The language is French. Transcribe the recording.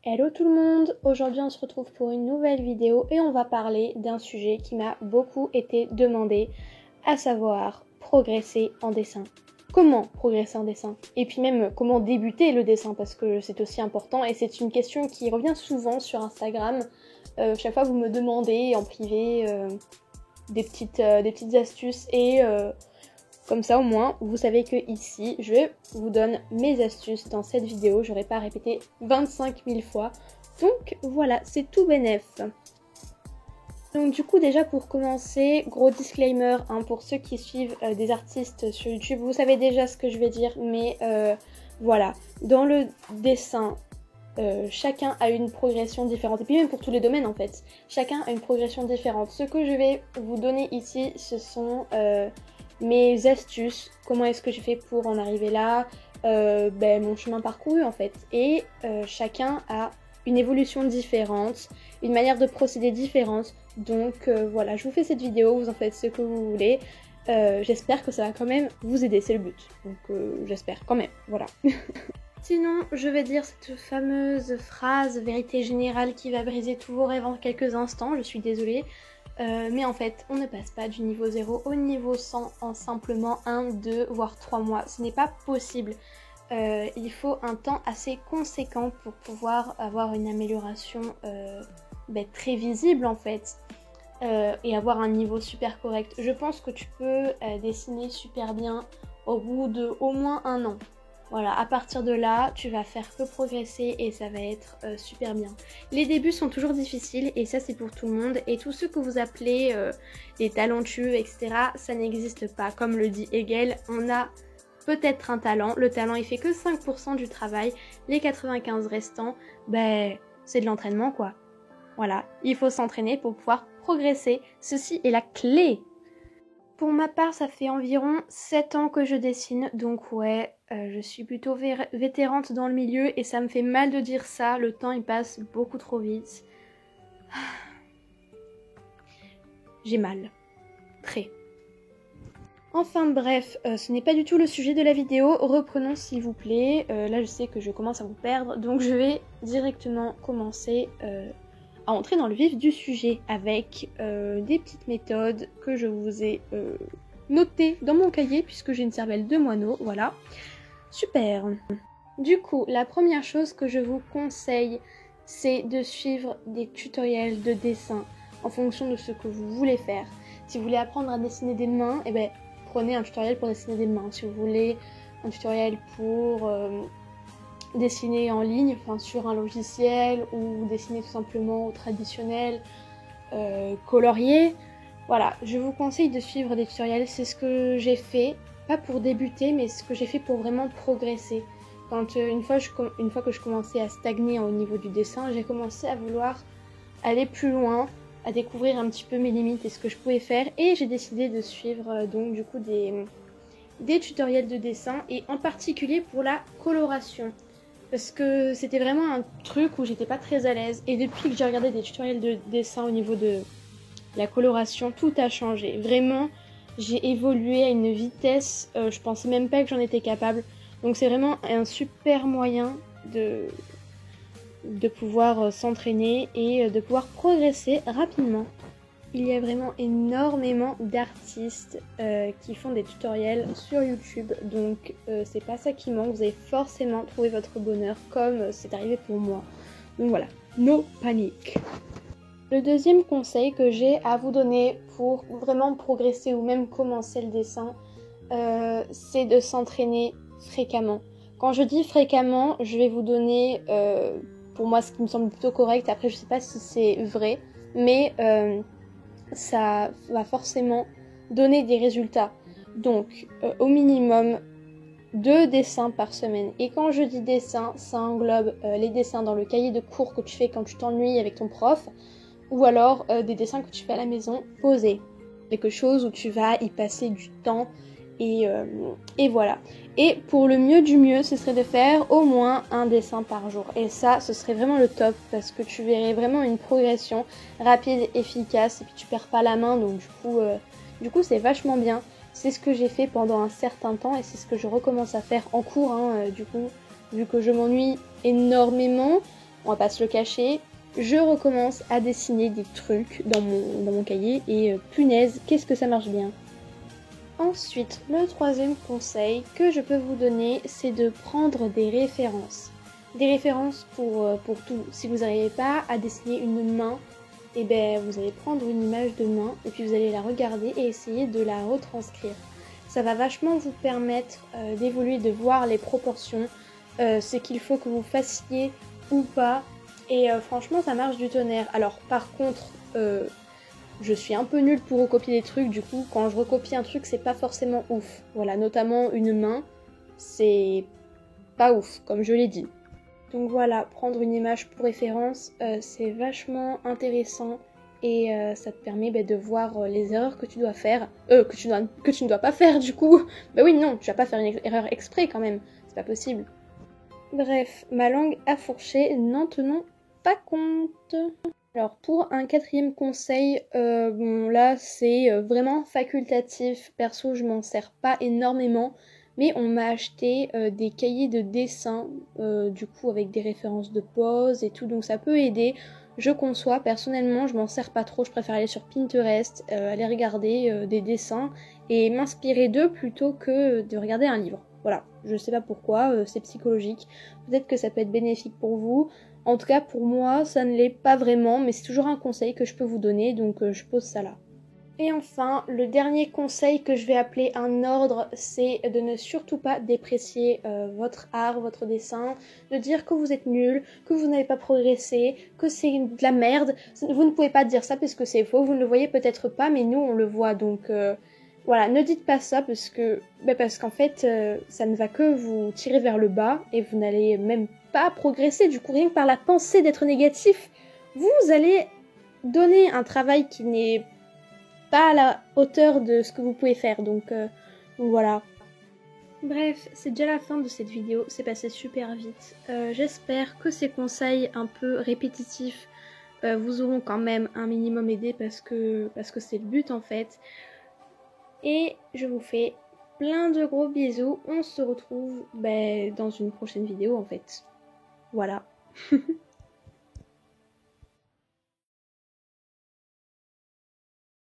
Hello tout le monde, aujourd'hui on se retrouve pour une nouvelle vidéo et on va parler d'un sujet qui m'a beaucoup été demandé, à savoir progresser en dessin. Comment progresser en dessin? Et puis même comment débuter le dessin parce que c'est aussi important et c'est une question qui revient souvent sur Instagram. Chaque fois vous me demandez en privé des petites astuces et comme ça au moins vous savez que ici je vous donne mes astuces dans cette vidéo, j'aurais pas répété 25 000 fois. Donc voilà, c'est tout bénef. Donc du coup déjà pour commencer, gros disclaimer pour ceux qui suivent des artistes sur YouTube, vous savez déjà ce que je vais dire, mais voilà, dans le dessin, chacun a une progression différente, et puis même pour tous les domaines en fait, chacun a une progression différente. Ce que je vais vous donner ici, ce sont mes astuces, comment est-ce que j'ai fait pour en arriver là, mon chemin parcouru en fait, et chacun a une évolution différente, une manière de procéder différente, donc voilà, je vous fais cette vidéo, vous en faites ce que vous voulez, j'espère que ça va quand même vous aider, c'est le but, donc j'espère quand même, voilà. Sinon, je vais dire cette fameuse phrase vérité générale qui va briser tous vos rêves en quelques instants, je suis désolée. Mais en fait, on ne passe pas du niveau 0 au niveau 100 en simplement 1, 2, voire 3 mois. Ce n'est pas possible. Il faut un temps assez conséquent pour pouvoir avoir une amélioration très visible en fait. Et avoir un niveau super correct. Je pense que tu peux dessiner super bien au bout de au moins 1 an. Voilà, à partir de là, tu vas faire que progresser et ça va être super bien. Les débuts sont toujours difficiles et ça c'est pour tout le monde. Et tous ceux que vous appelez les talentueux, etc., ça n'existe pas. Comme le dit Hegel, on a peut-être un talent. Le talent il fait que 5% du travail. Les 95 restants, c'est de l'entraînement quoi. Voilà, il faut s'entraîner pour pouvoir progresser. Ceci est la clé. Pour ma part, ça fait environ 7 ans que je dessine, donc ouais, je suis plutôt vétérante dans le milieu et ça me fait mal de dire ça, le temps il passe beaucoup trop vite. J'ai mal. Très. Enfin bref, ce n'est pas du tout le sujet de la vidéo, reprenons s'il vous plaît. Là je sais que je commence à vous perdre, donc je vais directement commencer à entrer dans le vif du sujet avec des petites méthodes que je vous ai notées dans mon cahier puisque j'ai une cervelle de moineau, voilà. Super. Du coup, la première chose que je vous conseille, c'est de suivre des tutoriels de dessin en fonction de ce que vous voulez faire. Si vous voulez apprendre à dessiner des mains, prenez un tutoriel pour dessiner des mains. Si vous voulez un tutoriel pour dessiner en ligne, enfin sur un logiciel, ou dessiner tout simplement au traditionnel colorier. Voilà, je vous conseille de suivre des tutoriels, c'est ce que j'ai fait, pas pour débuter, mais ce que j'ai fait pour vraiment progresser. Quand une fois que je commençais à stagner au niveau du dessin, j'ai commencé à vouloir aller plus loin, à découvrir un petit peu mes limites et ce que je pouvais faire, et j'ai décidé de suivre donc du coup des tutoriels de dessin, et en particulier pour la coloration. Parce que c'était vraiment un truc où j'étais pas très à l'aise. Et depuis que j'ai regardé des tutoriels de dessin au niveau de la coloration, tout a changé. Vraiment, j'ai évolué à une vitesse, je pensais même pas que j'en étais capable. Donc c'est vraiment un super moyen de pouvoir s'entraîner et de pouvoir progresser rapidement. Il y a vraiment énormément d'artistes qui font des tutoriels sur YouTube, donc c'est pas ça qui manque, vous allez forcément trouver votre bonheur comme c'est arrivé pour moi. Donc voilà, no panique. Le deuxième conseil que j'ai à vous donner pour vraiment progresser ou même commencer le dessin, c'est de s'entraîner fréquemment. Quand je dis fréquemment, je vais vous donner pour moi ce qui me semble plutôt correct, après je sais pas si c'est vrai, mais ça va forcément donner des résultats. Donc, au minimum 2 dessins par semaine. Et quand je dis dessin, ça englobe les dessins dans le cahier de cours que tu fais quand tu t'ennuies avec ton prof, ou alors des dessins que tu fais à la maison posés. Quelque chose où tu vas y passer du temps, et voilà. Et pour le mieux du mieux, ce serait de faire au moins un dessin par jour. Et ça, ce serait vraiment le top parce que tu verrais vraiment une progression rapide, efficace, et puis tu perds pas la main, donc du coup c'est vachement bien. C'est ce que j'ai fait pendant un certain temps et c'est ce que je recommence à faire en cours, du coup, vu que je m'ennuie énormément. on va pas se le cacher, je recommence à dessiner des trucs dans mon cahier et punaise, qu'est-ce que ça marche bien. Ensuite, le troisième conseil que je peux vous donner, c'est de prendre des références. Des références pour tout. Si vous n'arrivez pas à dessiner une main, et ben vous allez prendre une image de main et puis vous allez la regarder et essayer de la retranscrire. Ça va vachement vous permettre d'évoluer, de voir les proportions, ce qu'il faut que vous fassiez ou pas. Et franchement, ça marche du tonnerre. Alors par contre, je suis un peu nulle pour recopier des trucs, du coup, quand je recopie un truc, c'est pas forcément ouf. Voilà, notamment une main, c'est pas ouf, comme je l'ai dit. Donc voilà, prendre une image pour référence, c'est vachement intéressant et ça te permet de voir les erreurs que tu dois faire, que tu ne dois pas faire du coup. Bah oui, non, tu vas pas faire une erreur exprès quand même, c'est pas possible. Bref, ma langue a fourché, n'en tenons pas compte. Alors pour un quatrième conseil, bon là c'est vraiment facultatif, perso je m'en sers pas énormément, mais on m'a acheté des cahiers de dessin, du coup avec des références de poses et tout, donc ça peut aider, je conçois, personnellement je m'en sers pas trop, je préfère aller sur Pinterest, aller regarder des dessins et m'inspirer d'eux plutôt que de regarder un livre. Voilà, je sais pas pourquoi, c'est psychologique, peut-être que ça peut être bénéfique pour vous. En tout cas, pour moi, ça ne l'est pas vraiment, mais c'est toujours un conseil que je peux vous donner, donc je pose ça là. Et enfin, le dernier conseil que je vais appeler un ordre, c'est de ne surtout pas déprécier votre art, votre dessin, de dire que vous êtes nul, que vous n'avez pas progressé, que c'est de la merde. Vous ne pouvez pas dire ça parce que c'est faux, vous ne le voyez peut-être pas, mais nous on le voit, donc voilà, ne dites pas ça parce qu'en fait, ça ne va que vous tirer vers le bas et vous n'allez même pas progresser. Du coup, rien que par la pensée d'être négatif, vous allez donner un travail qui n'est pas à la hauteur de ce que vous pouvez faire. Donc voilà. Bref, c'est déjà la fin de cette vidéo, c'est passé super vite. J'espère que ces conseils un peu répétitifs vous auront quand même un minimum aidé parce que c'est le but en fait. Et je vous fais plein de gros bisous. On se retrouve dans une prochaine vidéo en fait. Voilà.